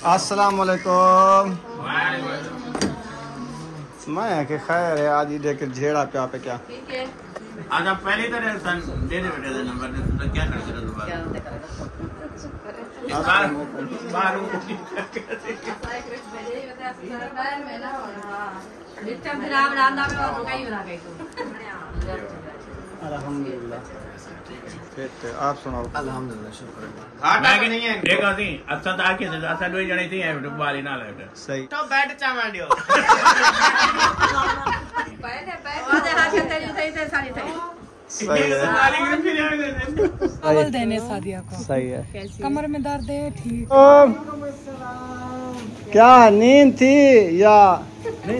अस्सलाम वालेकुम। मैं के खैर है आज ईद के झेड़ा प्या पे क्या ठीक है। आज आप पहले ही तरह दे दे बेटे दे नंबर दे तो क्या करते रहो दोबारा अल्हम्दुलिल्लाह। आप सुनाओ। अल्हम्दुलिल्लाह शुक्र घाटा के नहीं है देखो सी अच्छा तो आके अच्छा दो जने थी है वाली ना ले सही तो बैठ चा मांडियो पहले आधे हाथ से तेरी सही सारी सही सही है। चावल देने सादिया को सही है। कमर में दर्द है ठीक। क्या नींद थी या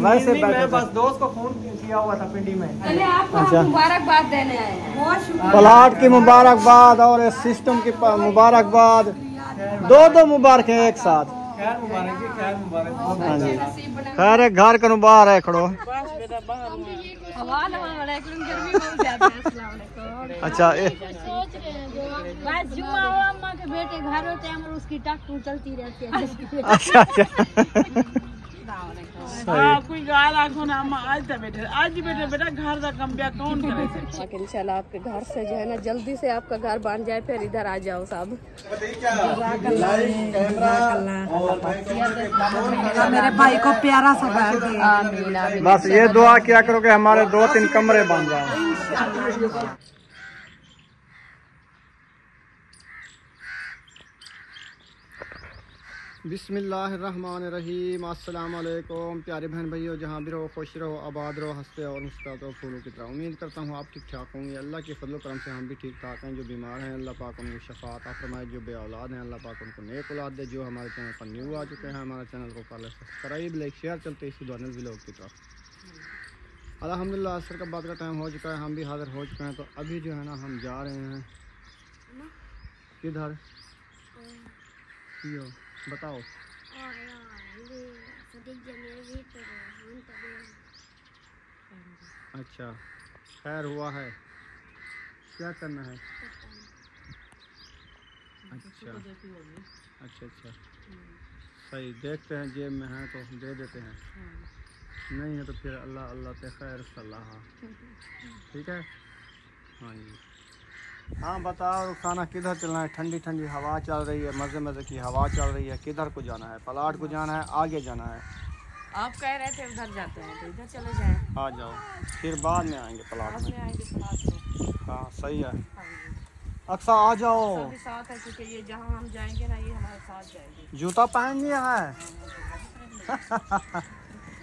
वैसे बैठे बस दोस्त को फोन किया हुआ था पिंडी में। पहले आपको अच्छा। मुबारकबाद देने आए हैं। बहुत शुक्रिया। प्लाट की मुबारकबाद और इस सिस्टम की मुबारकबाद दो मुबारक है एक साथ। खैर मुबारक जी खैर मुबारक। हाँ जी खैर एक घर का बाहर है खड़ो। अच्छा सोच रहे हैं जो बस जुम्मा हो अम्मा के बेटे घर होते हैं और उसकी टक चलती रहती है। अच्छा अच्छा कोई गाल आखो ना अम्मा आज तक बैठे आज ही बैठे बेटा घर का कम ब्याह कौन करे। इंशाल्लाह आपके घर से जो है ना जल्दी से आपका घर बन जाए फिर इधर आ जाओ साहब। मेरे भाई को प्यारा सा घर दे। आमीन आमीन। बस ये दुआ किया करो कि हमारे 2-3 कमरे बन जाए। बिस्मिल्लाहिर्रहमानिर्रहीम। अस्सलाम वालेकुम प्यारे बहन भाइयों, जहाँ भी रहो खुश रहो आबाद रहो हंसते और मुस्कुराते हो फूलों की तरह। उम्मीद करता हूँ आप ठीक ठाक होंगे। अल्लाह के फजल करम से हम भी ठीक ठाक हैं। जो बीमार हैं अल्लाह पाक उनको शफात फरमाए, जो बे औलाद हैं अल्लाह पाक उनको नेक औलाद दे। जो हमारे चैनल पर न्यू आ चुके हैं हमारे चैनल को कर सब्सक्राइब लाइक शेयर चलते इसी दोनों व्लॉग की तरफ। अल्हम्दुलिल्लाह असर का बाद का टाइम हो चुका है, हम भी हाजिर हो चुके हैं। तो अभी जो है ना हम जा रहे हैं किधर बताओ। अच्छा खैर हुआ है क्या करना है। अच्छा अच्छा अच्छा सही देखते हैं जेब में है तो दे देते हैं, नहीं है तो फिर अल्लाह अल्लाह से खैर सलाह। ठीक है हाँ जी। हाँ बताओ रुखाना किधर चलना है। ठंडी ठंडी हवा चल रही है, मज़े मज़े की हवा चल रही है। किधर को जाना है, प्लाट को जाना है आगे जाना है। आप कह रहे थे उधर जाते हैं तो इधर चले जाएं। आ जाओ फिर बाद में आएंगे प्लाट में। आएंगे प्लाट में। हाँ सही है अक्सा आ जाओ। सभी साथ है क्योंकि ये जहाँ हम जाएंगे ना ये हमारे साथ जाएंगे। जूता पहन लिया है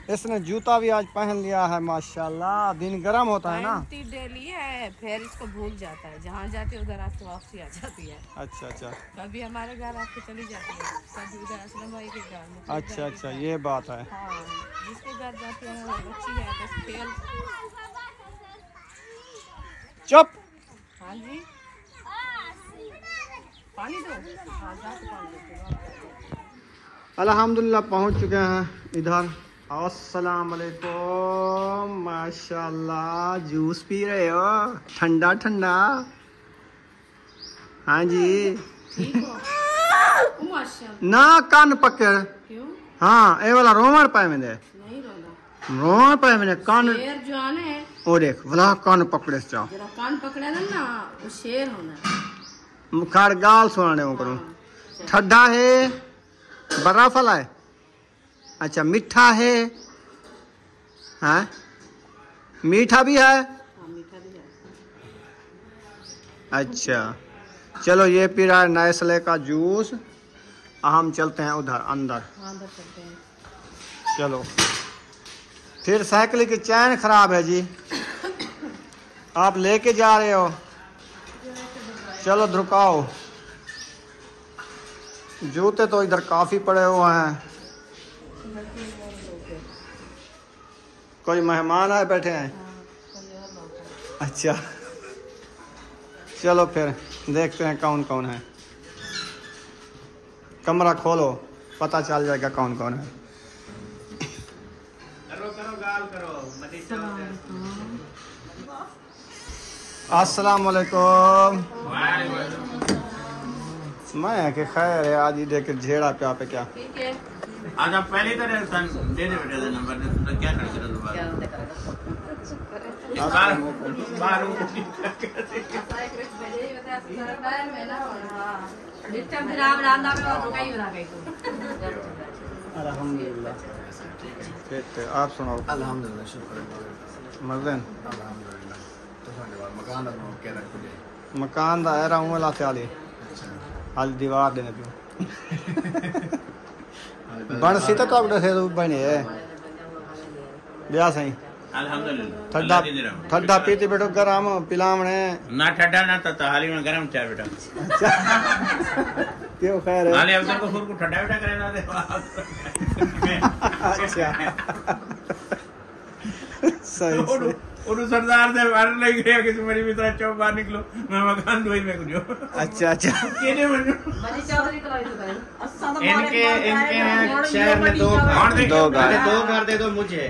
इसने जूता भी आज पहन लिया है माशाल्लाह। दिन गर्म होता है ना डेली है फिर इसको भूल जाता है। जहाँ जाते उधर आपकी वापसी आ जाती है। अच्छा अच्छा कभी हमारे घर आपके चली जाती है, कभी उधर असलम भाई के घर में। अच्छा अच्छा ये बात है। हाँ जिसके घर जाते हैं वो बच्ची है बस खेल। चुप। हाँ जी पानी दो। हाँ जाके पानी दो। अल्हम्दुलिल्लाह पहुंच चुके हैं इधर। अस्सलाम वालेकुम माशाल्लाह जूस पी रहे हो ठंडा ठंडा। हाँ जी ना कान पकड़। क्यों हाँ ये वाला रोमन पाए मैंने नहीं रोना। रोमन पाए मैंने कान शेर जो आने है ओ देख वाला कान पकड़े चाह जरा कान पकड़े ना वो शेर होना है। मुखार गाल सुनाने को करूँ। ठंडा है बर्फ वाला है। अच्छा मीठा है हाँ मीठा भी है। हाँ मीठा भी है। अच्छा चलो ये पी रहा है नेस्ले का जूस। हम चलते हैं उधर अंदर। हाँ अंदर चलते हैं। चलो फिर साइकिल की चैन खराब है जी आप लेके जा रहे हो। चलो धुकाओ। जूते तो इधर काफी पड़े हुए हैं। कोई मेहमान आए बैठे हैं। अच्छा चलो फिर देखते हैं कौन कौन है। कमरा खोलो पता चल जाएगा कौन कौन है। करो करो गाल करो अस्सलाम वालेकुम। मैं कि खैर है आज ही देख झेड़ा प्या पे क्या ठीक है आज आप पहले तरह दे दे बेटे दे नंबर दे तो क्या करते रहो दोबारा बाहर अल्हम्दुलिल्लाह। ठीक है आप सुनाओ। अल्हम्दुलिल्लाह शुक्र है मर्दन अल्हम्दुलिल्लाह तो साडे बाद मकान दा क्या रख दे मकान दा era un la चाली हाल दीवार देने पियो बन सी तो आपड़े से बने है ब्याह सही अल्हम्दुलिल्लाह ठंडा ठंडा पीते बैठो गरम पिलावणे ना ठंडा ना तता हाली में गरम चाय बेटा क्यों खैर है हाली अफसर को खुद को ठंडा बेटा करे ना दे अच्छा सही सही और सरदार से बाहर ले गया कि मेरी भी तरह चौक बाहर निकलो मैं मकान धोई में कुछ अच्छा अच्छा केने में इनके इनके शहर में दो घर दे दो मुझे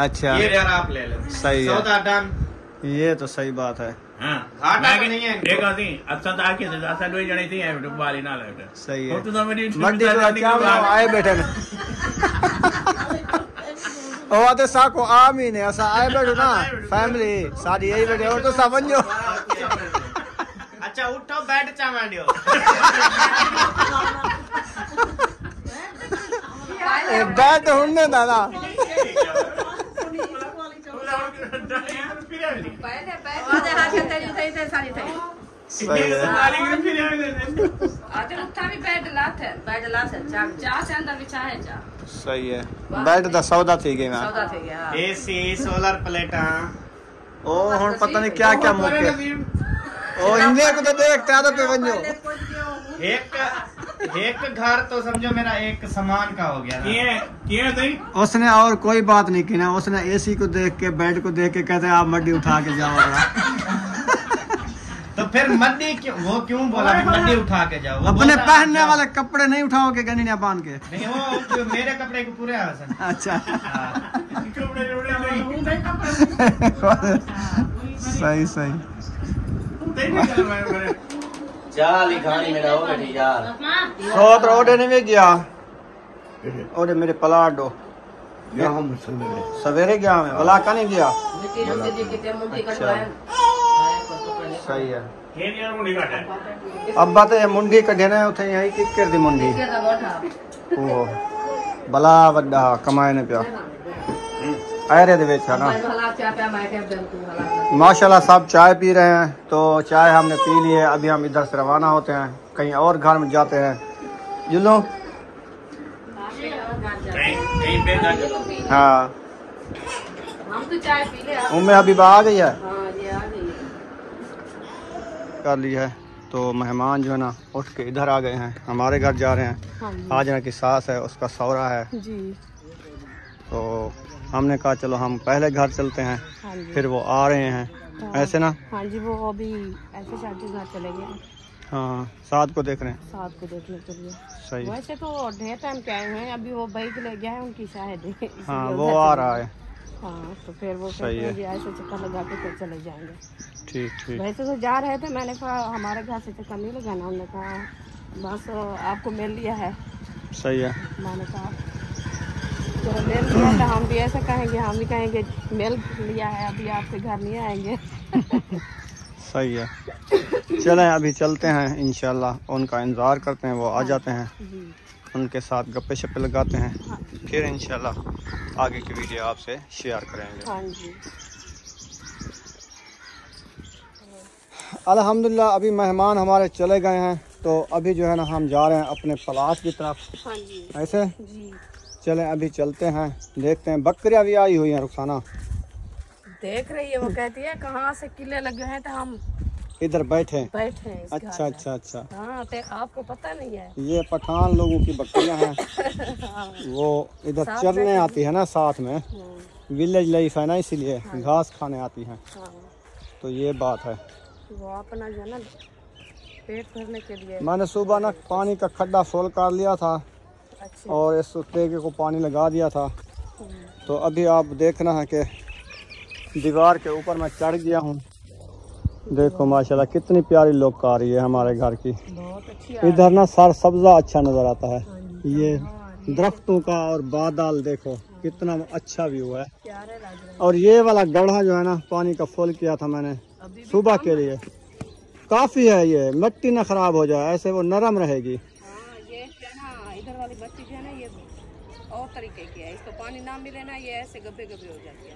अच्छा ये यार आप ले लो सही है सौदा डन ये तो सही बात है हां घाटा तो नहीं है देखो सी अच्छा तो आके से असा दो जने थी है बाली ना ले सही है तो मेरी मड्डी तो क्या आए बैठे ने ओ तो सा को आम ही ने असा आए बैठो ना फैमिली सारी यही बैठे और तो समझो अच्छा उठो बैठ चा मांडियो बैठ हुन्ने दादा सही है सही है बेड दा सौदा थी गई ना एसी सोलर प्लेटा ओ हुन पता नहीं क्या क्या मौके ओ इन्ने को तो देख तादा पे वंजो एक घर तो समझो मेरा एक सामान का हो गया किए सही उसने और कोई बात नहीं की ना उसने एसी को देख के बेड को देख के कहते आप मड्डी उठा के जाओ तो फिर मड्डी क्यों वो क्यों बोला कि मड्डी उठा के जाओ अपने पहनने वाले कपड़े नहीं उठाओगे गनीनिया बांध के नहीं वो मेरे कपड़े को पूरे आसन अच्छा कपड़े जोड़े नहीं सही सही जा लिखानी मेरा हो बेटी यार सोत रोडे ने भी गया ओरे मेरे पलाट दो सवेरे गया मैं भला का नहीं गया सही है ये नहीं और मुंडी काटा है अब्बा तो ये मुंडी कढ़े ने उथे यही किकर दी मुंडी ओ भला वड्डा कमाए ने पिया आयरे दे विच है ना माशाल्लाह सब चाय पी रहे हैं तो चाय हमने पी ली है अभी हम इधर से रवाना होते हैं कहीं और घर में जाते हैं जुल्लो कहीं पे ना चलो हाँ हम तो चाय पी ले उम्मे अभी आ गई है हाँ जी आ गई कर ली है तो मेहमान जो है ना उठ के इधर आ गए हैं हमारे घर जा रहे हैं आज ना की सास है उसका सौरा है जी तो हमने कहा चलो हम पहले घर चलते हैं फिर वो आ रहे हैं ऐसे ना हाँ जी वो अभी ऐसे चाची घर चले गए हाँ साथ को देख रहे हैं साथ को देखने के लिए सही वैसे तो ढेर टाइम के आए हैं अभी वो बाइक ले गया है उनकी शायद हाँ वो आ रहा है हाँ तो फिर वो सही है ऐसे चक्कर लगा के फिर चले जाएंगे ठीक ठीक वैसे तो जा रहे थे मैंने कहा हमारे घर से चक्कर नहीं लगाना हमने कहा बस आपको मिल लिया है सही है मैंने कहा चलो मिल लिया तो हम भी ऐसा कहेंगे हम भी कहेंगे मिल लिया है अभी आपके घर नहीं आएंगे सही है चलें अभी चलते हैं इंशाल्लाह उनका इंतज़ार करते हैं वो आ जाते हैं उनके साथ गप्पे शप्पे लगाते हैं फिर इंशाल्लाह आगे की वीडियो आपसे शेयर करेंगे हाँ जी अल्हम्दुलिल्लाह अभी मेहमान हमारे चले गए हैं तो अभी जो है ना हम जा रहे हैं अपने प्लाट की तरफ हाँ जी ऐसे जी चलें अभी चलते हैं देखते हैं बकरियां भी आई हुई हैं रुखसाना देख रही है वो कहती है कहाँ से किले लगे हैं तो हम इधर बैठे हैं बैठे हैं इस घर अच्छा में। अच्छा अच्छा हाँ तो आपको पता नहीं है ये पठान लोगों की बकरियां हैं वो इधर चरने आती है ना साथ में विलेज लाइफ है ना इसीलिए घास खाने आती हैं हाँ तो ये बात है वो अपना जो है ना पेट भरने के लिए मैंने सुबह ना पानी का खड्डा फुल कर लिया था अच्छा और इस टेके को पानी लगा दिया था तो अभी आप देखना है कि दीवार के ऊपर मैं चढ़ गया हूँ देखो माशाल्लाह कितनी प्यारी लुक आ रही है हमारे घर की। बहुत अच्छी इधर ना सर सब्जा अच्छा नजर आता है। ये दरख्तों का और बादल देखो कितना अच्छा व्यू है। प्यारे लग रहे हैं। और ये वाला गड्ढा जो है ना पानी का फुल किया था मैंने सुबह के लिए, काफी है। ये मिट्टी ना खराब हो जाए, ऐसे वो नरम रहेगी। हाँ, ये क्या ना इधर वाली बच्ची जो है ना ये और तरीके की है, इसको पानी ना मिले ना ये ऐसे गब्बे गब्बे हो जाती है।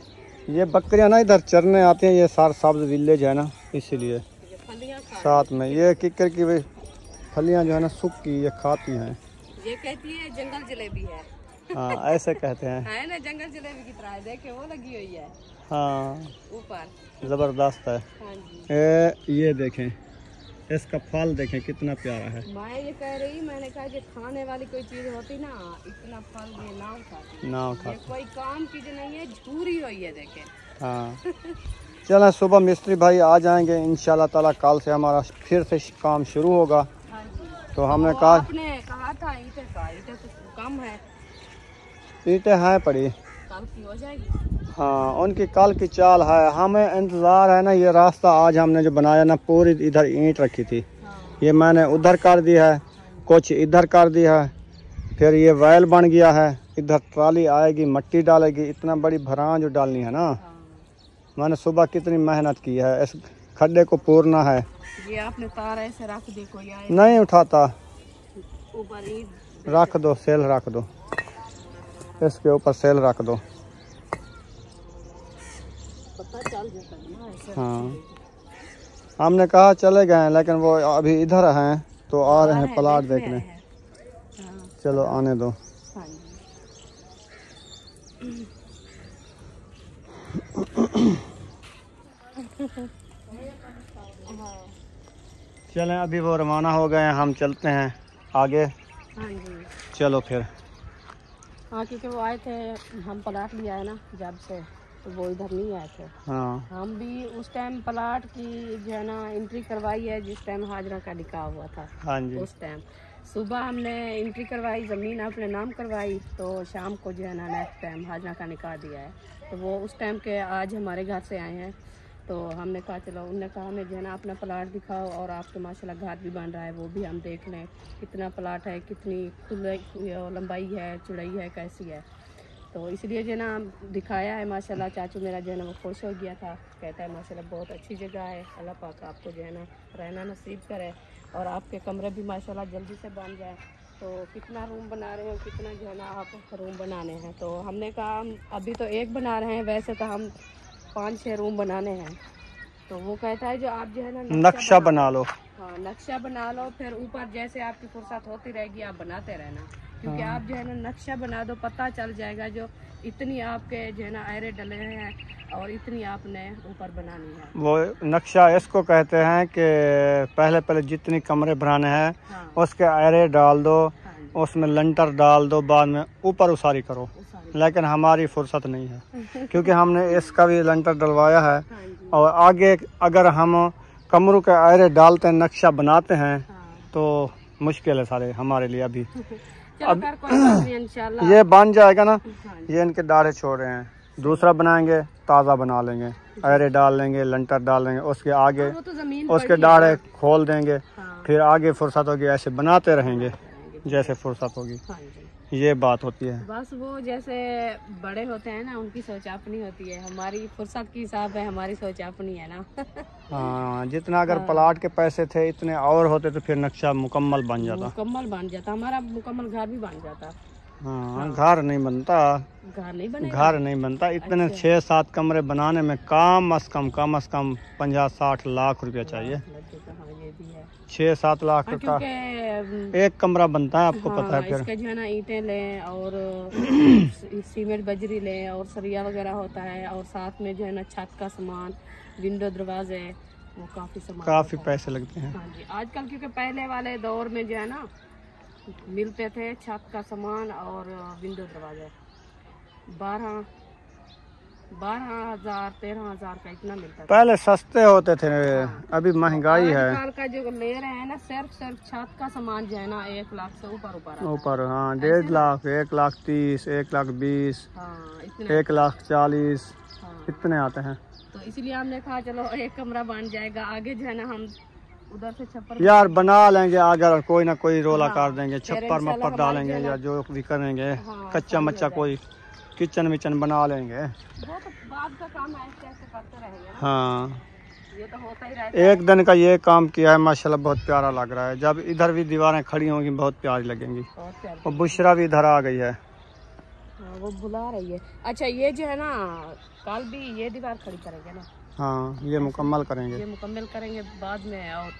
ये बकरियां ना इधर चरने आती हैं, ये सार सब्ज विलेज है ना इसीलिए। फलियां साथ में ये किकर की भी फलियां जो है ना सूखी ये खाती हैं। ये कहती है जंगल जलेबी है। हाँ ऐसे कहते हैं। है ना जंगल जलेबी की तरह, देखे वो लगी हुई है हाँ ऊपर, जबरदस्त है। हाँ जी। ये देखें इसका फल देखें कितना प्यारा है। मैं ये कह रही, मैंने कहा कि खाने वाली कोई चीज होती ना इतना फल ये ना उठाती, ना ये उठाते। कोई काम की जो नहीं है, झूरी हुई है देखे। हाँ चलो सुबह मिस्त्री भाई आ जाएंगे इंशाल्लाह ताला, कल से हमारा फिर से काम शुरू होगा। हाँ जी। तो हमने वो कहा आपने कहा था ईंटें का, ईंटें तो कम है, ईंटें हैं पड़ी। कल की हो जाएगी। हाँ उनकी कल की चाल है, हमें इंतज़ार है ना। ये रास्ता आज हमने जो बनाया ना पूरी इधर ईंट रखी थी, ये मैंने उधर कर दी है, कुछ इधर कर दी है, फिर ये वैल बन गया है। इधर ट्राली आएगी मट्टी डालेगी, इतना बड़ी भरां जो डालनी है ना। मैंने सुबह कितनी मेहनत की है, इस खड्डे को पूरना है। ये आपने तार ऐसे रख दी, कोई आए नहीं उठाता, ऊपर ईंट रख दो, सेल रख दो, इसके ऊपर सेल रख दो। पता चल जाता है ना ऐसे। हाँ हमने कहा चले गए, लेकिन वो अभी इधर हैं तो आ रहे हैं प्लाट देखने। हाँ, चलो आने दो। हाँ जी। चलें अभी वो रवाना हो गए हैं, हम चलते हैं आगे। हाँ जी। चलो फिर। हाँ क्योंकि वो आए थे, हम प्लाट लिया है ना जब से, तो वो इधर नहीं आए थे। हाँ हम भी उस टाइम प्लाट की जो है ना एंट्री करवाई है, जिस टाइम हाजरा का निकाह हुआ था। हाँ जी। उस टाइम सुबह हमने एंट्री करवाई, ज़मीन अपने नाम करवाई, तो शाम को जो है ना नेक्स्ट टाइम हाजरा का निकाह दिया है। तो वो उस टाइम के आज हमारे घर से आए हैं, तो हमने कहा चलो, उन्होंने कहा हमें जो है ना अपना प्लाट दिखाओ, और आपके माशाल्लाह घर भी बन रहा है वो भी हम देख लें, कितना प्लाट है, कितनी लंबाई है, चौड़ाई है, कैसी है। तो इसलिए जो है ना दिखाया है। माशाल्लाह चाचू मेरा जो है ना वो खुश हो गया था, कहता है माशाल्लाह बहुत अच्छी जगह है, अल्लाह पाक आपको जो है ना रहना नसीब करे, और आपके कमरे भी माशाल्लाह जल्दी से बन जाए। तो कितना रूम बना रहे हैं, कितना जो है ना आप रूम बनाने हैं। तो हमने कहा हम अभी तो एक बना रहे हैं, वैसे तो हम 5-6 रूम बनाने हैं। तो वो कहता है जो आप जो है ना नक्शा बना लो। हाँ नक्शा बना लो, फिर ऊपर जैसे आपकी फुर्सत होती रहेगी आप बनाते रहना, क्योंकि आप जो है ना नक्शा बना दो, पता चल जाएगा जो इतनी आपके जो है ना आयरे डले हैं और इतनी आपने ऊपर बनानी है। वो नक्शा इसको कहते हैं कि पहले जितनी कमरे बनाने हैं हाँ, उसके आयरे डाल दो, हाँ जी, उसमें लंटर डाल दो, बाद में ऊपर उसारी करो। उसारी। लेकिन हमारी फुर्सत नहीं है क्योंकि हमने इसका भी लंटर डलवाया है, हाँ जी, और आगे अगर हम कमरों के आयरे डालते हैं, नक्शा बनाते हैं, हाँ। तो मुश्किल है सारे हमारे लिए। अभी चलो खैर कोई बात नहीं, इंशाल्लाह। ये बन जाएगा ना, हाँ जी, ये इनके दाढ़े छोड़ रहे हैं, दूसरा बनाएंगे, ताज़ा बना लेंगे, आयरे डाल लेंगे, लंटर डाल लेंगे, उसके आगे वो तो जमीन उसके पड़ी है दाढ़े ना। खोल देंगे, हाँ, फिर आगे फुर्सत होगी ऐसे बनाते रहेंगे जैसे फुर्सत होगी। हाँ जी। ये बात होती है। बस वो जैसे बड़े होते हैं ना, उनकी सोच अपनी होती है, हमारी फुर्सत की हिसाब है, हमारी सोच अपनी है ना। हाँ जितना अगर प्लाट के पैसे थे इतने और होते तो फिर नक्शा मुकम्मल बन जाता। मुकम्मल बन जाता, हमारा मुकम्मल घर भी बन जाता। हाँ घर नहीं बनता, घर नहीं बने। घर नहीं बनता। इतने 6-7 कमरे बनाने में कम अज कम 50-60 लाख रुपया चाहिए। हाँ ये भी है, 6-7 लाख हाँ, का क्योंकि एक कमरा बनता है, आपको पता है। फिर इसके जो है ना ईंटें लें और सीमेंट बजरी लें और सरिया वगैरह होता है, और साथ में जो है ना छत का सामान, विंडो दरवाजे, वो काफ़ी सामान, काफ़ी पैसे लगते हैं। हाँ जी। आजकल क्योंकि पहले वाले दौर में जो है ना मिलते थे छत का सामान और विंडो दरवाजे 12,000 13,000 का इतना मिलता था। पहले सस्ते होते थे, अभी महंगाई है। आजकल का जो ले रहे हैं ना सिर्फ छत का सामान जो है ना 1 लाख से ऊपर आता है। ऊपर हाँ 1.5 लाख, 1,30,000, 1,20,000, हाँ इतने, 1,40,000 हाँ, इतने आते हैं। तो इसलिए हमने कहा चलो एक कमरा बन जाएगा, आगे जो है ना हम उधर से छप्पर यार बना लेंगे, अगर कोई ना कोई रोला हाँ, कर देंगे, फिर छप्पर इंशाल्लाह मप्पर डालेंगे हमारे या जो भी करेंगे, हाँ, कच्चा मच्चा कोई किचन विचन बना लेंगे। वो तो बाद का काम है, ऐसे ऐसे करते रहेंगे ना। हाँ ये तो होता ही रहता है। एक दिन का ये काम किया है माशाल्लाह, बहुत प्यारा लग रहा है। जब इधर भी दीवारें खड़ी होंगी बहुत प्यारी लगेंगी। बहुत प्यारी। और बुशरा भी इधर आ गई है। हाँ, वो बुला रही है। अच्छा ये जो है ना कल भी ये दीवार खड़ी करेंगे ना। हाँ ये मुकम्मल करेंगे, ये मुकम्मल करेंगे बाद में और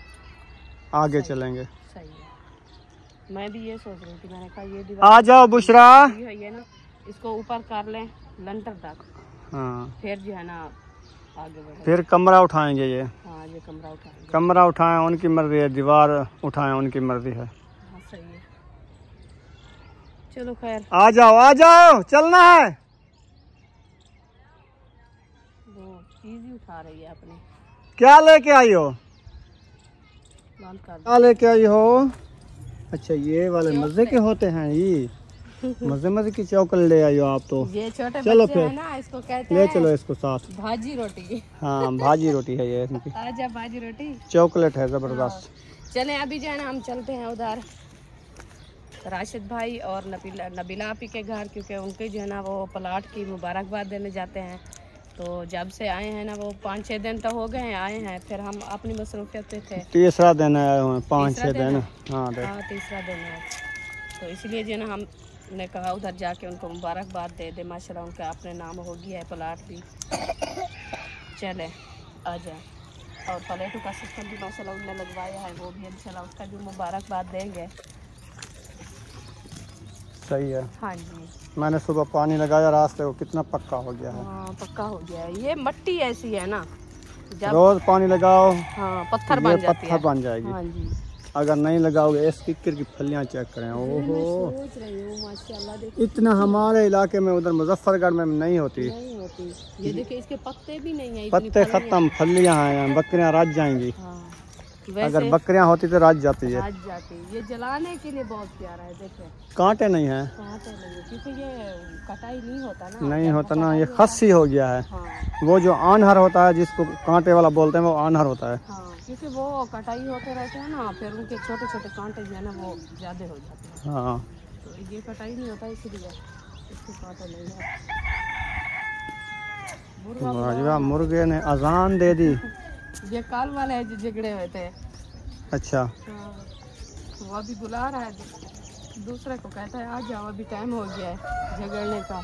आगे चलेंगे। सही है। मैं भी ये सोच रही थी, मैंने कहा ये दीवार आ जाओ बुशरा। ये ना इसको ऊपर कर लें लंटर तक, हाँ फिर जो है ना आगे बढ़े। फिर कमरा उठाएंगे ये। हाँ ये कमरा उठाएंगे। कमरा उठाएं उनकी मर्जी है, दीवार उठाएं उनकी मर्जी है। हाँ सही है। चलो खैर आ जाओ चलना है। वो चीज ही उठा रही है अपने। क्या लेके आई हो? बंद कर क्या लेके आई हो? अच्छा ये वाले मजे के होते हैं, ये मजे की चौकल ले आई हो आप तो। ये छोटे चलो बच्चे फिर हैं ना, इसको कहते ले हैं चलो इसको साथ। भाजी रोटी। हाँ भाजी रोटी है ये इनकी, आजा भाजी रोटी। चॉकलेट है जबरदस्त। चले अभी जो है ना हम चलते हैं उधर राशिद भाई और नबीला आपी के घर, क्योंकि उनके जो है ना वो प्लाट की मुबारकबाद देने जाते हैं। तो जब से आए हैं ना वो 5-6 दिन तो हो गए हैं आए हैं, फिर हम अपनी मसरूफियत पे थे। तीसरा दिन आए हुए 5-6 दिन। हाँ तीसरा दिन है, तो इसलिए जो है ना हमने कहा उधर जाके उनको मुबारकबाद दे दे। माशाल्लाह उनका अपने नाम हो गया है प्लाट भी। चले आ जाए। और प्लेटों का सिस्टम भी माशाल्लाह उनने लगवाया है, वो भी इंशाल्लाह उसका भी मुबारकबाद देंगे। सही है। हाँ जी मैंने सुबह पानी लगाया रास्ते को, कितना पक्का हो गया है। हाँ पक्का हो गया है। ये मिट्टी ऐसी है ना, जब रोज पानी लगाओ हाँ पत्थर ये बन जाती पत्थर है। बन जाएगी। हाँ जी अगर नहीं लगाओगे इस किक्कर की फलियां चेक करें। ओहो सोच रही हूँ माशाल्लाह देखिए इतना हमारे इलाके में उधर मुजफ्फरगढ़ में नहीं होती। नहीं होती। ये देखिए इसके पत्ते भी नहीं है, इतनी पत्ते फलियां। खत्म, फलियां हैं, बकरियां रज जाएंगी। हाँ अगर वैसे बकरियां होती तो रज जाती है। आज जाती। ये जलाने के लिए बहुत प्यारा है। देखिए कांटे नहीं है, कहाँ पे लगे, क्योंकि ये कटाई नहीं होता ना। नहीं जब होता वो ना, कटाई ये होता खस्सी हो गया है। हाँ वो जो आनहर होता है जिसको कांटे वाला बोलते हैं वो आनहर होता है। हाँ क्योंकि वो कटाई होते रहते हैं ना, फिर उनके छोटे छोटे कांटे जो है ना वो ज़्यादा हो जाते हैं। हाँ तो ये कटाई नहीं होता इसलिए इसके कांटे नहीं है। वाह, मुर्गे ने अजान दे दी। ये काल वाले है जो झगड़े हुए थे। अच्छा हाँ, वो अभी बुला रहा है, दूसरे को कहता है आ जाओ अभी टाइम हो गया है झगड़ने का।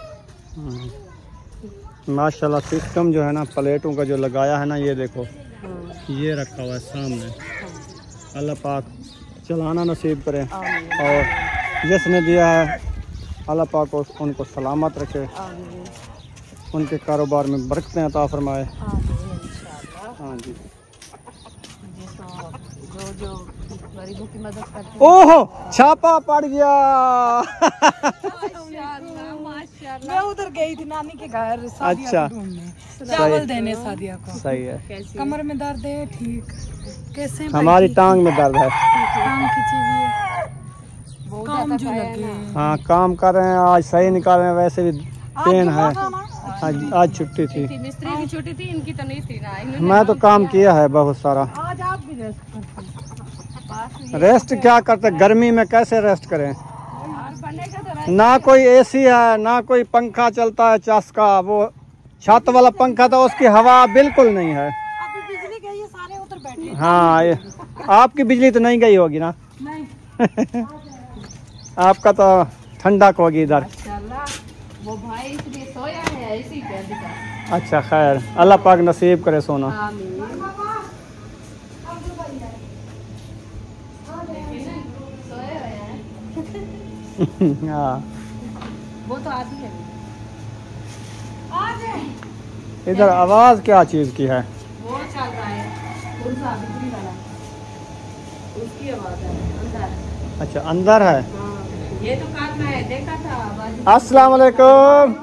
माशाल्लाह सिस्टम जो है ना प्लेटों का जो लगाया है ना, ये देखो हाँ, ये रखा हुआ है सामने। हाँ, अल्लाह पाक चलाना नसीब करे आमीन, और जिसने दिया है अल्लाह पाक उनको सलामत रखे, आमीन, उनके कारोबार में बरकतें अता फरमाए। आमीन इंशाअल्लाह। हाँ जी। जो गरीबों की मदद करते हैं। ओहो छापा पड़ गया। माशाअल्लाह, माशाअल्लाह। मैं उधर गई थी नानी के घर सादिया अच्छा को ढूंढने, चावल देने सादिया को। सही है। कैसी कमर में दर्द है, ठीक कैसे भाई? हमारी टांग में दर्द है। टांग खींची हुई है, बहुत काम ज्यादा जो खाया लगे ना। हाँ काम कर रहे हैं, आज सही निकाल रहे हैं, वैसे भी पेन है। आज छुट्टी थी। मिस्त्री की छुट्टी थी, इनकी तो नहीं थी ना। इन्होंने मैं तो काम किया है बहुत सारा। आज आप भी रेस्ट करते हैं। रेस्ट क्या करते, गर्मी में कैसे रेस्ट करें? और बनेगा तो रह- ना कोई एसी है, ना कोई पंखा चलता है चस्का, वो छत वाला पंखा तो उसकी हवा बिल्कुल नहीं है। अभी बिजली गई है, सारे उधर बैठे। हाँ आपकी बिजली तो नहीं गई होगी ना? नहीं आपका तो ठंडक होगी इधर। माशाअल्लाह, वो भाई इसलिए सोया है इसी के अधिकार। अच्छा खैर, अल्लाह पाक नसीब करे सोना। आमीन। सोए हुए हैं। हाँ वो तो आती है। इधर आवाज क्या चीज की है? वो चल रहा है कौन सा बिजली वाला, उसकी आवाज है अंदर। अच्छा अंदर है। हाँ, ये तो काट में है, देखा था बाजू। अस्सलाम वालेकुम।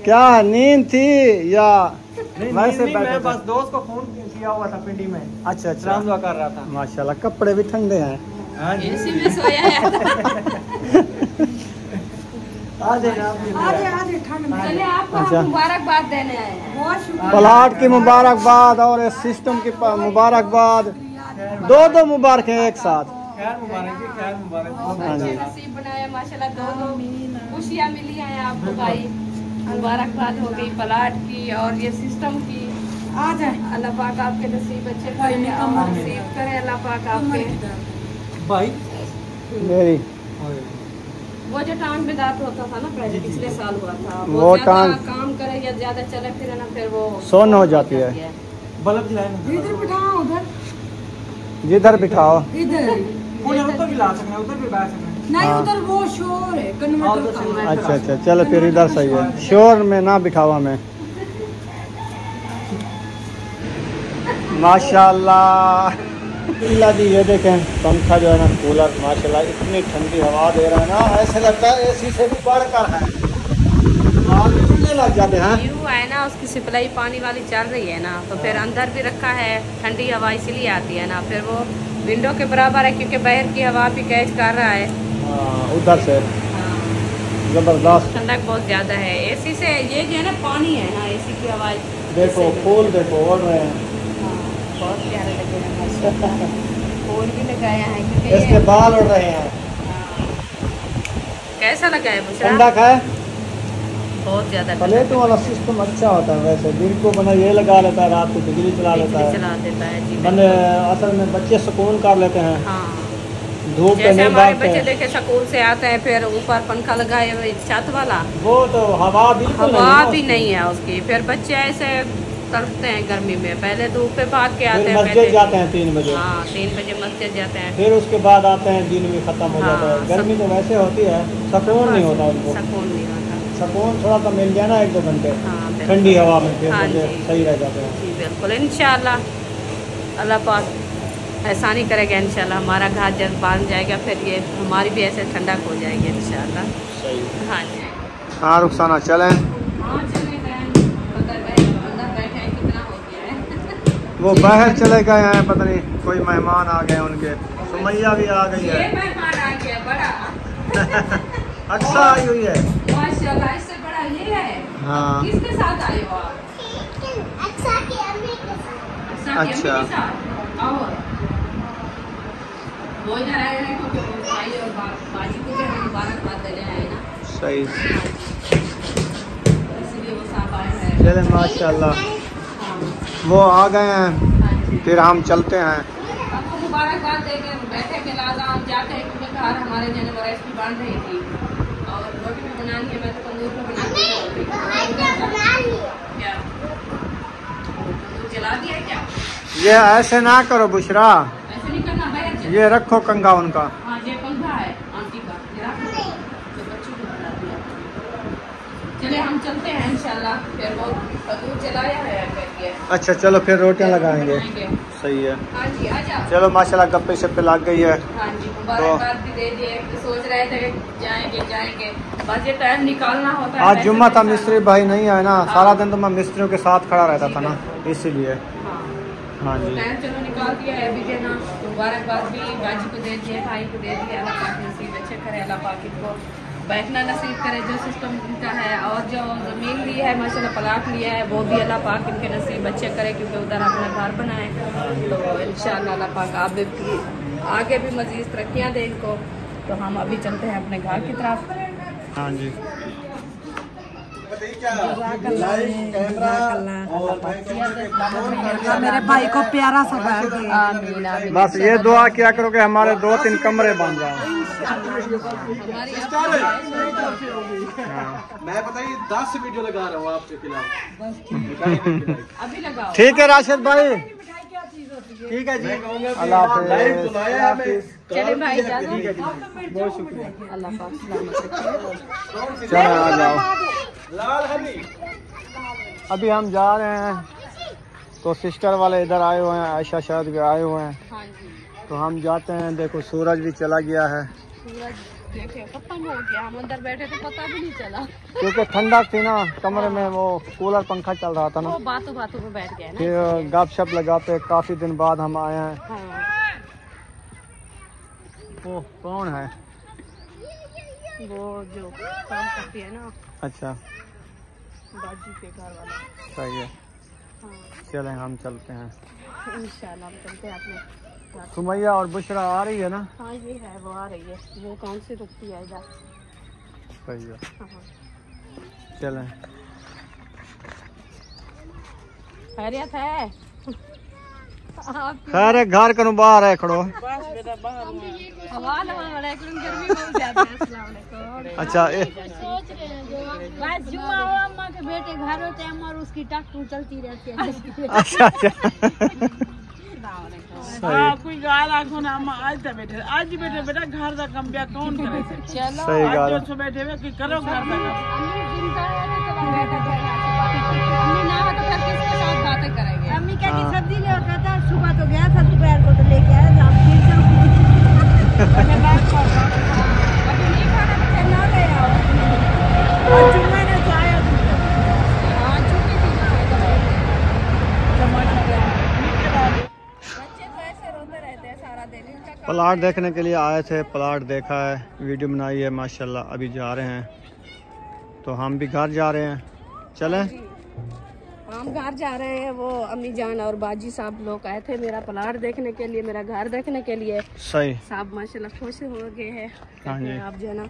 क्या नींद थी या वैसे बैठे थे? बस दोस्त को फोन किया हुआ था पिंडी में, अच्छा अच्छा, सलाम दुआ कर रहा था। माशाल्लाह कपड़े भी ठंडे हैं। हाँ जी। एसी में सोया है। चलिए आपको अच्छा। हम मुबारकबाद देने आए हैं। प्लाट की मुबारकबाद और इस सिस्टम की मुबारकबाद, दो मुबारक हैं एक साथ। हाँ जी। नसीब बनाया माशाल्लाह, दो खुशियाँ मिली हैं आपको भाई। मुबारकबाद हो गई प्लाट की और ये सिस्टम की। आ जाए, अल्लाह पाक आपके नसीब अच्छे करे, नसीब करे अल्लाह पाक आपके। भाई मेरी वो जो टांग में दांत होता था ना पहले, पिछले साल हुआ था, वो ज्यादा टांग काम करे या ज्यादा चले फिरे ना, फिर वो सोन हो जाती है। बल्ब जलाए इधर बिठाओ, उधर जिधर बिठाओ। इधर उधर भी ला सकते हैं, उधर भी बैठ सकते हैं। नहीं, हाँ। उधर वो शोर है कन्वर्टर का। अच्छा अच्छा, चलो फिर इधर सही है। शोर में ना बिठावा में। माशाल्लाह अल्लाह जी, ये देखें पंखा जो है ना, कूलर माशाल्लाह इतनी ठंडी हवा दे रहा है ना, ऐसे लगता है एसी से भी बढ़कर है। आग जलने लग जाते हैं। न्यू है ना, उसकी सप्लाई पानी वाली चल रही है ना, तो फिर अंदर भी रखा है, ठंडी हवा इसलिए आती है ना, फिर वो विंडो के बराबर है क्योंकि बाहर की हवा भी कैच कर रहा है। उधर से जबरदस्त ठंडक बहुत ज़्यादा है एसी से। ये जो है ना पानी है ना, एसी की हवा। देखो फूल, देखो उड़ रहे हैं। बहुत प्यारे लगे हैं माशाल्लाह। फूल भी लगाया है क्योंकि इसके ये बाल उड़ रहे हैं। कैसा लगा है बुशरा? ठंडा है। बहुत ज़्यादा प्लेट वाला सिस्टम अच्छा होता है वैसे। दिन को बना ये लगा लेता है, रात को बिजली चला लेता है। चला देता है जी। बंदे असल में बच्चे सुकून कर लेते हैं, हाँ, धूप पे जैसे नहीं हमारे भागते बच्चे हैं। देखे स्कूल से आते हैं, फिर ऊपर पंखा लगाए हुए छत वाला, वो तो हवा बिल्कुल नहीं हवा है ना भी उसकी। नहीं है उसकी। फिर बच्चे ऐसे तड़पते हैं गर्मी में, पहले धूप पे भाग के आते फिर हैं। मस्जिद जाते हैं 3 बजे। हाँ, 3 बजे मस्जिद जाते हैं। फिर उसके बाद आते हैं, दिन भी खत्म हो जाता है। हाँ, गर्मी तो वैसे होती है, सुकून नहीं होता उनको। सुकून नहीं होता। सुकून थोड़ा सा मिल जाए ना 1-2 घंटे हाँ, बिल्कुल। ठंडी हवा में, फिर हाँ बच्चे जी। सही रह जाते हैं। जी बिल्कुल, इंशाल्लाह अल्लाह पाक एहसानी करेगा। इंशाल्लाह हमारा घर जब बांध जाएगा, फिर ये हमारी भी ऐसे ठंडक हो जाएगी इंशाल्लाह। सही। हाँ जी। हाँ रुखसाना चलें। हाँ चले गए, अंदर बैठे हैं, कितना हो गया है। वो बाहर चले गए हैं, पता नहीं कोई मेहमान आ गए उनके। सुमैया भी आ गई ये है। मेहमान आ गया बड़ा। अच्छा आई हुई है। माशाल्लाह, इससे बड़ा ये है। हाँ। किसके साथ आए हो आप? अक्सा की अम्मी के साथ। अक्सा की अच्छा। अम्मी के साथ? और वो इधर आए हैं क्योंकि वो भाई और बाजी को भी मुबारकबाद देने आए ना, सही। इसलिए वो साथ आए हैं। चले माशाल्लाह, हाँ, वो आ गए हैं, हाँ जी। फिर हम चलते हैं। आपको मुबारकबाद देके बैठे के लाजा हम जाते हैं क्योंकि घर हमारे जने वो रेसिपी बन रही थी और रोटी भी बनानी है। मैं तो तंदूर पे बनाती हूँ। क्या तंदूर जला दिया क्या? ये ऐसे ना करो बुशरा, ऐसे नहीं करना, बाहर चल। ये रखो कंगा उनका। हाँ, ये पंखा है आंटी का, ये रख दो, तो बच्चों को बता दिया। चलिए हम चलते हैं इंशाल्लाह। फिर वो तंदूर जलाया है करके। अच्छा चलो फिर रोटियां लगाएंगे। बनाएंगे। सही है। हाँ जी, आ जाओ। चलो माशाल्लाह गप्पे शप्पे लग गई है। हाँ जी, मुबारकबाद भी दे दिए। सोच रहे थे कि जाएंगे बस ये टाइम निकालना होता है। आज जुम्मा था, पैसे मिस्त्री भाई नहीं आए ना, सारा दिन तो मैं मिस्त्रियों के साथ खड़ा रहता था ना, इसीलिए। हाँ, हाँ जी। टाइम चलो निकाल दिया है अभी देना। मुबारकबाद भी बाजी को दे दिए, भाई को दे दिया। अल्लाह पाक नसीब अच्छे करे, अल्लाह पाक इनको बैठना नसीब करे जो सिस्टम इनका है, और जो ज़मीन ली है माशाल्लाह प्लाट लिया है वो भी अल्लाह पाक इनके नसीब अच्छे करे क्योंकि उधर अपना घर बनाए। तो इंशाअल्लाह अल्लाह पाक आप भी आगे भी मज़ीद तरक्कियाँ दें इनको। तो हम अभी चलते हैं अपने घर की तरफ। हाँ जी। मेरे भाई को प्यारा सा घर दे। आमीन आमीन। बस ये दुआ किया करो कि हमारे 2-3 कमरे बन जाए। मैं बताइए 10 वीडियो लगा रहा हूँ आपके खिलाफ। अभी लगाओ। ठीक है राशिद भाई, ठीक है जी। अल्लाह लाइव हाफिज़। बुलाया हमें। चले भाई इजाज़त। ठीक है जी, बहुत शुक्रिया। अल्लाह पाक सलामत रखे। चलो आ जाओ। लाल हनी अभी हम जा रहे हैं, तो सिस्टर वाले इधर आए हुए हैं, आयशा शायद भी आए हुए हैं, हाँ जी, तो हम जाते हैं। देखो सूरज भी चला गया है सूरज देखे खत्म हो गया। हम अंदर बैठे थे पता भी नहीं चला। क्योंकि ठंडक थी ना कमरे में, वो कूलर पंखा चल रहा था ना। वो बातों बातों में बैठ गए ना। फिर गपशप लगाते, काफी दिन बाद हम आए हैं। हाँ। वो कौन है? वो जो काम करती है ना, अच्छा बाजी के घर वाला। सही है, हाँ चलें हम चलते हैं। इंशाल्लाह हम चलते हैं अपने घर। सुमैया और बुशरा आ रही है ना? हाँ ये है, वो आ रही है, वो कौन सी रुकती है इधर। सही है, हाँ चलें। खैरियत है आप? खैर है, घर कनु बाहर है खड़ो। बस बेटा बाहर गर्मी बहुत ज्यादा है। अस्सलाम वालेकुम। अच्छा सोच रहे हैं जो बस जुम्मा हो अम्मा के बेटे घर होते हैं और उसकी टाकटू चलती रहती है। अच्छा अच्छा हाँ कोई गाल आखो ना अम्मा आज तक बैठे आज ही बैठे बेटा घर का कम ब्या कौन करे से चलो सही आज गल जो सो बैठे हुए कि करो घर का काम। अम्मी ना हो तो फिर किसके साथ बातें करेंगे? अम्मी कहती सब्जी ले कहता सुबह तो गया था, दोपहर को तो लेके आया था, फिर से अभी नहीं खाना तो फिर ना ले आओ। और जुम्मा ने तो आया हाँ छुट्टी थी ना, बच्चे तो ऐसे रोते रहते हैं सारा दिन। इनका काम प्लाट देखने के लिए आए थे, प्लाट देखा है, वीडियो बनाई है माशाल्लाह। अभी जा रहे हैं, तो हम भी घर जा रहे हैं। चलें हम घर जा रहे हैं। वो अम्मी जान और बाजी साहब लोग आए थे मेरा प्लाट देखने के लिए, मेरा घर देखने के लिए। सही। साहब माशाल्लाह खुश हो गए हैं। हाँ जी। आप जो है ना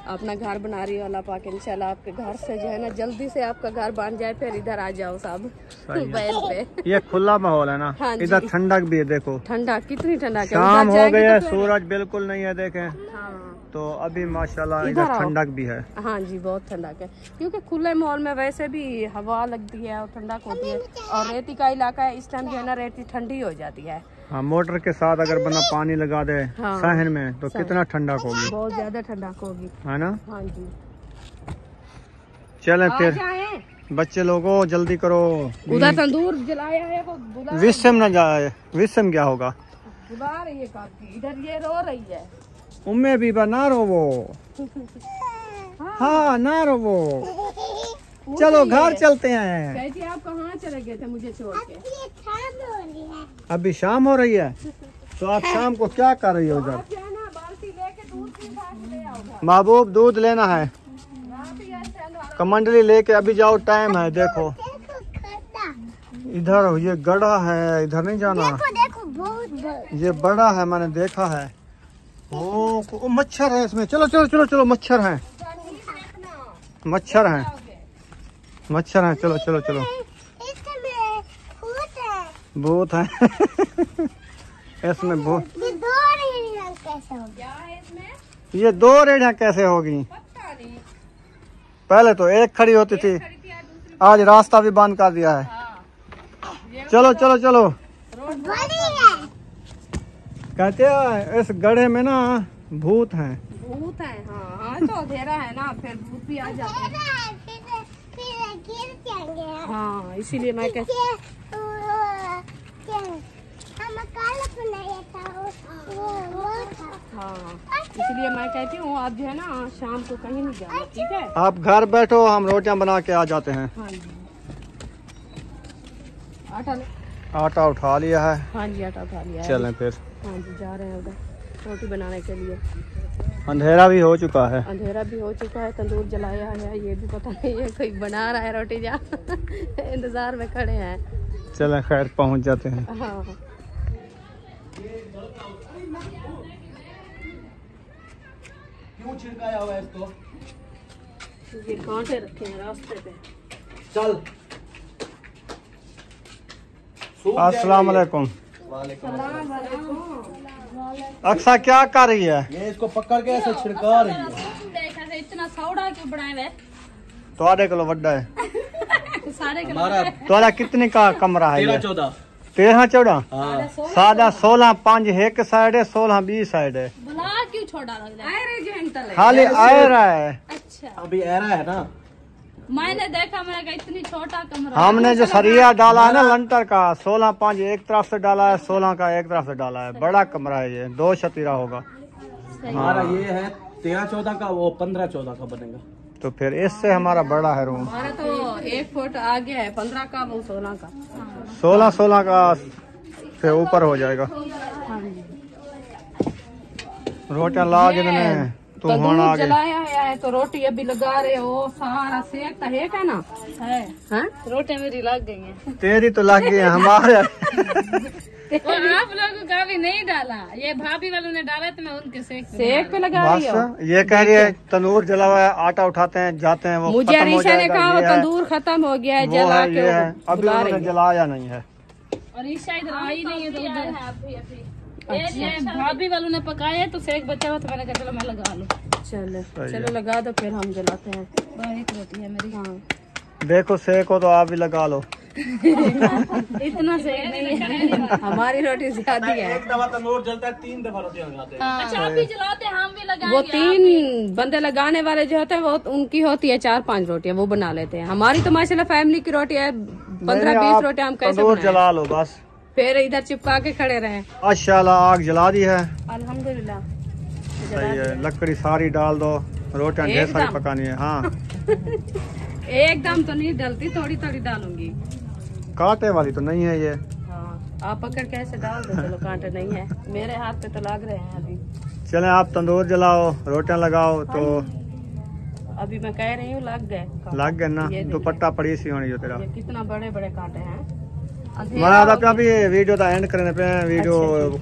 अपना घर बना रही हो, अल्लाह पाक इंशाल्लाह आपके घर से जो है ना जल्दी से आपका घर बन जाए, फिर इधर आ जाओ साहब बैल पे। ये खुला माहौल है ना, हाँ जी। इधर ठंडक भी है, देखो ठंडा कितनी ठंडा। शाम हो गई है, सूरज बिल्कुल नहीं है, देखें हाँ तो अभी माशाल्लाह इधर इधर आओ। ठंडक भी है। हाँ जी बहुत ठंडक है, क्योंकि खुले माहौल में वैसे भी हवा लगती है और ठंडक होती है, और रेती का इलाका है, इस टाइम जो है ना रेती ठंडी हो जाती है। हाँ, मोटर के साथ अगर बंदा पानी लगा दे हाँ। सहन में तो कितना ठंडक होगी, बहुत ज्यादा ठंडक होगी। है ना? हाँ जी चलें आ फिर जाएं। बच्चे लोगों जल्दी करो। उधर तंदूर जलाया है, वो बुला विस्म न जाए, विस्म क्या होगा? बुला रही है काकी, इधर ये रो रही है। उम्मे भी ना रोवो, हाँ ना रोवो, चलो घर चलते हैं। कहती आप कहाँ चले गए थे मुझे छोड़ के? अभी शाम हो रही है, तो आप शाम को क्या कर रही हो उधर? आप जाना बाल्टी लेके दूध की बात ले आओ घर। महबूब दूध लेना है, कमंडली लेके अभी जाओ, टाइम है। देखो इधर ये गड़ा है, इधर नहीं जाना। देखो बहुत ये बड़ा है, मैंने देखा है। ओ मच्छर है इसमें, चलो चलो चलो चलो, मच्छर है, मच्छर है, मच्छर है, चलो चलो चलो, भूत है इसमें भूत। ये दो रेढ़ियाँ कैसे होगी? पहले तो एक खड़ी होती थी, आज रास्ता भी बंद कर दिया है। चलो चलो चलो, कहते हैं इस गड्ढे में ना भूत हैं। भूत है, हाँ हाँ तो अंधेरा है ना, फिर भूत भी आ जाते हैं। हाँ इसीलिए मैं इसलिए मैं कहती हूँ आप जो है ना शाम को कहीं नहीं जाना, ठीक है? आप घर बैठो, हम रोटियां बना के आ जाते हैं। हाँ जी आटा ले। आटा उठा लिया है, हाँ जी आटा उठा लिया है। चलें फिर। हाँ जी जा रहे हैं उधर रोटी बनाने के लिए। अंधेरा भी हो चुका है, अंधेरा भी हो चुका है, तंदूर जलाया है, ये भी पता नहीं है कोई बना रहा है रोटी जा इंतजार में खड़े हैं। चलें खैर पहुंच जाते हैं। हाँ क्यों छिड़काया हुआ है इसको? ये कांटे रखे हैं रास्ते पे। चल अस्सलाम वालेकुम। अक्सा क्या कर रही है? ये इसको पकड़ के ऐसे छिड़का रही है। देखा से इतना सौड़ा क्यों बनाए हुए? थोड़े किलो वड्डा है सारे हमारा थोड़ा कितने का कमरा है? 13-14। 13-14 हाँ सादा 16-5 एक साइड है, 16-20 साइड है। बुला क्यों छोड़ा लग रहा है? खाली आ रहा है। अच्छा अभी ऐरा है ना, मैंने देखा, मैंने कहा इतनी छोटा कमरा। हमने जो सरिया डाला है ना लंटर का, 16-5 एक तरफ से डाला है, 16 का एक तरफ से डाला है। बड़ा कमरा है ये, 2 छतीरा होगा। हमारा ये है 13-14 का, वो 15-14 का बनेगा। तो फिर इससे हमारा बड़ा है रूम। हमारा तो 1 फुट आगे है, 15 का, वो 16 का। 16 का से ऊपर हो जाएगा। रोटियां ला जितने तू होना आगे जलाया है तो रोटी अभी लगा रहे हो, सारा सेकता है क्या ना है? हाँ? रोटी मेरी लग गई है। तेरी तो लग गई है, हमारे आप लोगों का भी नहीं डाला, ये भाभी वालों ने डाला तो मैं उनके सेक पे लगा रही हूँ। बस ये कह रही है तंदूर जला हुआ है, आटा उठाते हैं जाते हैं, वो मुझे खत्म हो रीशा ने जाएगा, कहा ये वो है, तंदूर खत्म हो गया है, वो जला है, के ये है। वो अभी बुला उन्होंने रही है। जलाया नहीं है। और ईशा इधर आई नहीं है तो उधर ये भाभी वालों ने पकाया तो सेक बचा हुआ तो मैंने कहा चलो मैं लगा लूं। चलो सही चलो है। लगा दो फिर हम जलाते हैं। एक रोटी है मेरी। हाँ देखो सेको तो आप भी लगा लो। इतना सेक नहीं है। हमारी रोटी ज्यादा है। एक दफा तंदूर जलता है, 3 दफा रोटी लगाते हैं। अच्छा आप भी जलाते हैं, हम भी लगाएंगे। वो 3 बंदे लगाने वाले जो होते हैं वो उनकी होती है 4-5 रोटियां, वो बना लेते हैं। हमारी तो माशाल्लाह फैमिली की रोटी है 15-20 रोटियां, हम कैसे तंदूर बनाएं? जला लो बस। फिर इधर चिपका के खड़े रहे। माशाल्लाह आग जला दी है, अल्हम्दुलिल्लाह। सही है। लकड़ी सारी डाल दो, रोटियां ढेर सारी एकदम। पकानी है। हाँ एकदम तो नहीं डलती, थोड़ी थोड़ी डालूंगी। कांटे वाली तो नहीं है ये। हाँ आप पकड़ के ऐसे डाल दो। चलो कांटे नहीं है, मेरे हाथ पे तो लग रहे हैं अभी। चले आप तंदूर जलाओ, रोटियां लगाओ तो अभी मैं कह रही हूँ लग गए। लग गए ना। ये देखिए। दुपट्टा पड़ी सी होनी जो तेरा। ये कितना बड़े बड़े कांटे हैं। मैं आता पे अभी वीडियो का एंड करने पे, वीडियो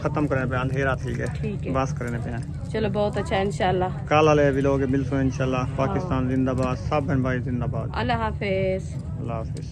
खत्म करने पे, अंधेरा ठीक है बस करने पे है। चलो बहुत अच्छा है इंशाल्लाह। कल वाले व्लॉग मिलते हैं इंशाल्लाह। पाकिस्तान जिंदाबाद, सब बहन भाई जिंदाबाद। अल्लाह हाफिज। अल्लाह हाफिज।